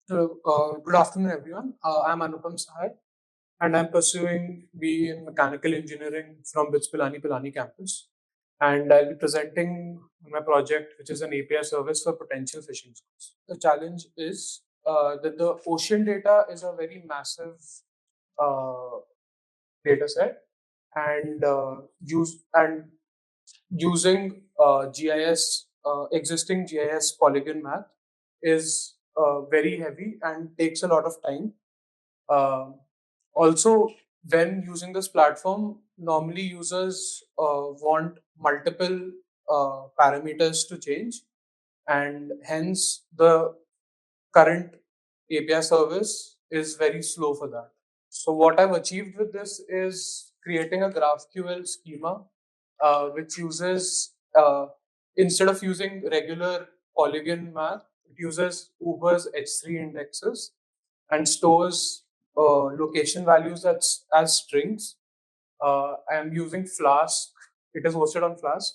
Good afternoon, everyone. I'm Anupam Sahai, and I'm pursuing BE in Mechanical Engineering from BITS Pilani campus. And I'll be presenting my project, which is an API service for potential phishing zones. The challenge is that the ocean data is a very massive uh, data set, and using GIS, existing GIS polygon math is very heavy and takes a lot of time. Uh, Also, when using this platform, normally users want multiple parameters to change, and hence the current API service is very slow for that. So, what I've achieved with this is creating a GraphQL schema which uses instead of using regular polygon math, it uses Uber's H3 indexes and stores location values as strings. I'm using Flask. It is hosted on Flask,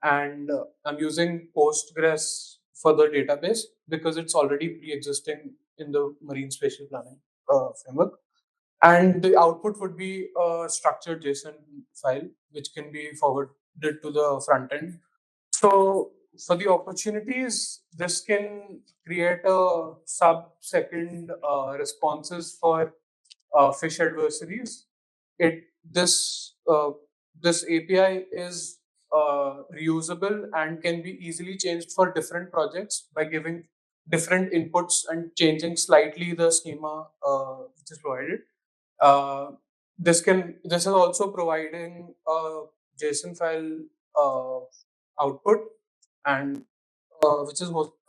and I'm using Postgres for the database because it's already pre-existing in the marine spatial planning framework. And the output would be a structured JSON file, which can be forwarded to the front end. So for the opportunities, this can create a sub-second responses for fish adversaries. It this API is reusable and can be easily changed for different projects by giving different inputs and changing slightly the schema which is provided. Uh, this is also providing a JSON file output and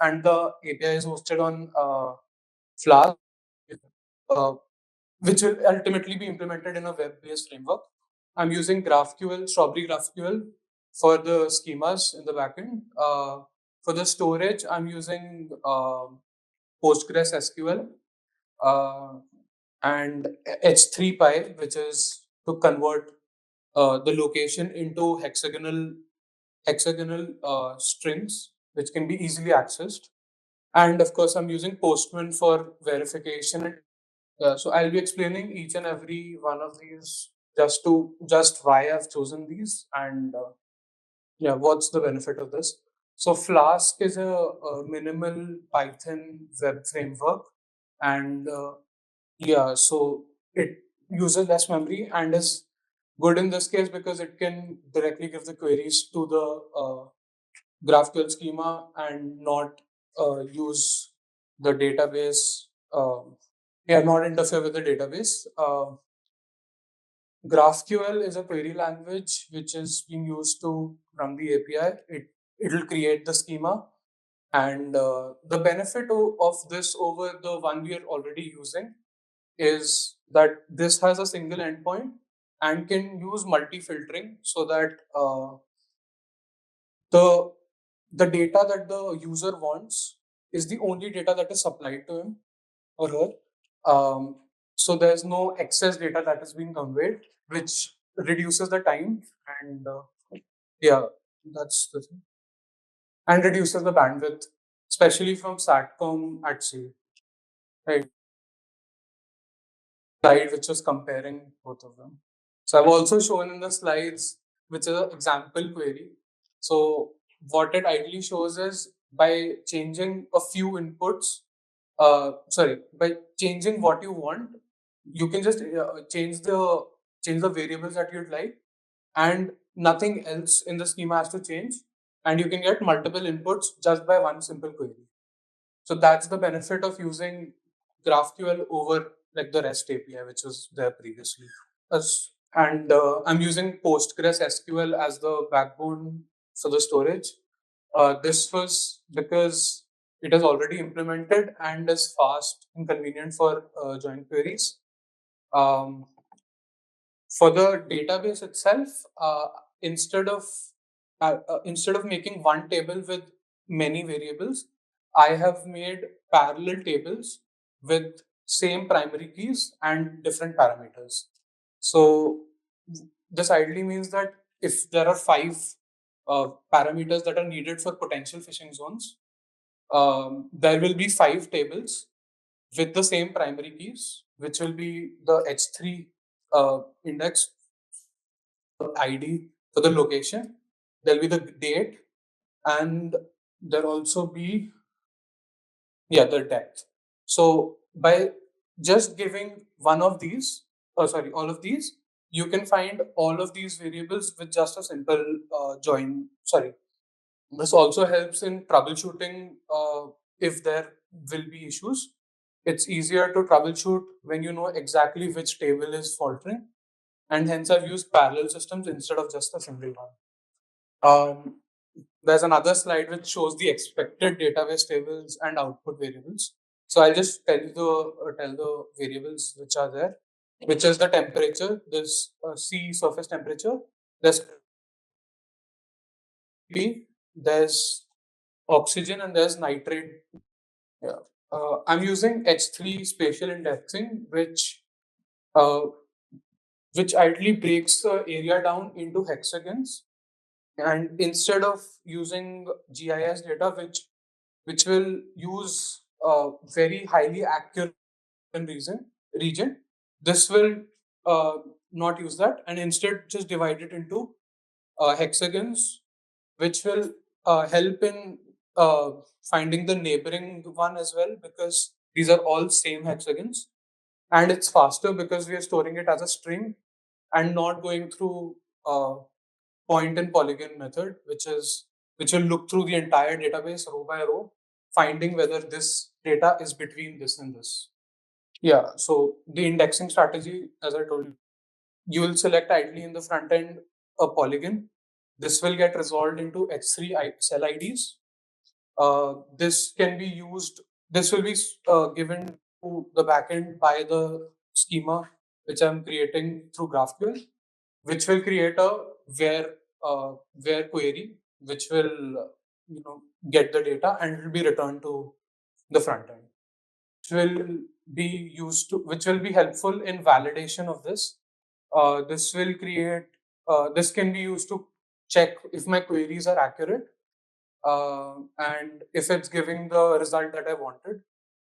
and the API is hosted on Flask, uh, which will ultimately be implemented in a web-based framework. I'm using GraphQL, Strawberry GraphQL for the schemas in the backend. For the storage, I'm using Postgres SQL uh, and H3 Py, which is to convert the location into hexagonal strings, which can be easily accessed. And of course, I'm using Postman for verification. So I'll be explaining each and every one of these just why I've chosen these and what's the benefit of this. So Flask is a minimal Python web framework, and so it uses less memory and is good in this case because it can directly give the queries to the GraphQL schema and not use the database. Not interfere with the database. GraphQL is a query language which is being used to run the API. It'll create the schema, and the benefit of this over the one we are already using is that this has a single endpoint and can use multi-filtering so that the the data that the user wants is the only data that is supplied to him or her. So there's no excess data that is being conveyed, which reduces the time and yeah, that's the thing, and reduces the bandwidth, especially from SATCOM at sea. Right, slide which was comparing both of them. So I've also shown in the slides, which is an example query. So what it ideally shows is by changing a few inputs, by changing what you want, you can just change the variables that you'd like, and nothing else in the schema has to change, and you can get multiple inputs just by one simple query. So that's the benefit of using GraphQL over like the REST API, which was there previously. And I'm using Postgres SQL as the backbone for the storage. This was because it is already implemented and is fast and convenient for join queries. Um, for the database itself, instead of instead of making one table with many variables, I have made parallel tables with same primary keys and different parameters. So this ideally means that if there are five parameters that are needed for potential phishing zones, there will be five tables, with the same primary keys, which will be the H3 index ID for the location. There'll be the date, and there'll also be the depth. So by just giving one of these, all of these, you can find all of these variables with just a simple join. This also helps in troubleshooting if there will be issues. It's easier to troubleshoot when you know exactly which table is faltering, and hence I've used parallel systems instead of just a single one. There's another slide which shows the expected database tables and output variables. So I'll just tell the variables which are there, which is the temperature. There's sea surface temperature. There's P. There's oxygen, and there's nitrate. Yeah. I'm using H3 spatial indexing, uh, which ideally breaks the area down into hexagons. And instead of using GIS data, which will use very highly accurate region, this will not use that, and instead just divide it into hexagons, which will help in finding the neighboring one as well, because these are all same hexagons, and it's faster because we are storing it as a string and not going through point and polygon method, which will look through the entire database row by row, finding whether this data is between this and this. Yeah, so the indexing strategy, as I told you, you will select ideally in the front end a polygon. This will get resolved into H3 cell IDs. This can be used, this will be given to the backend by the schema which I'm creating through GraphQL, which will create a where where query, which will get the data and it will be returned to the front end. Will be used to, which will be helpful in validation of this. This will create. This can be used to check if my queries are accurate and if it's giving the result that I wanted.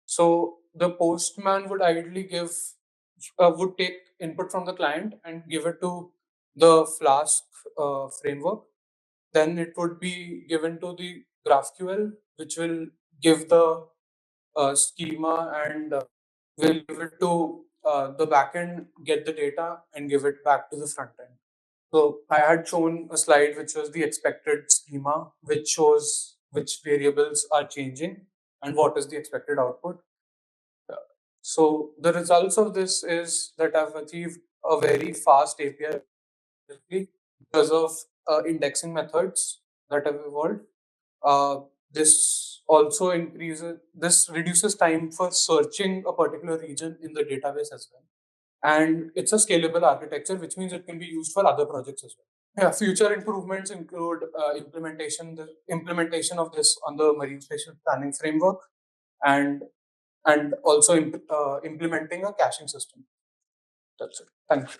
So the postman would ideally would take input from the client and give it to the Flask framework. Then it would be given to the GraphQL, which will give the schema and will give it to the backend, get the data, and give it back to the front end. So I had shown a slide which was the expected schema, which shows which variables are changing and what is the expected output. So the results of this is that I've achieved a very fast API because of indexing methods that have evolved. This also this reduces time for searching a particular region in the database as well. And it's a scalable architecture, which means it can be used for other projects as well. Yeah, future improvements include the implementation of this on the marine spatial planning framework, and also implementing a caching system. That's it. Thank you.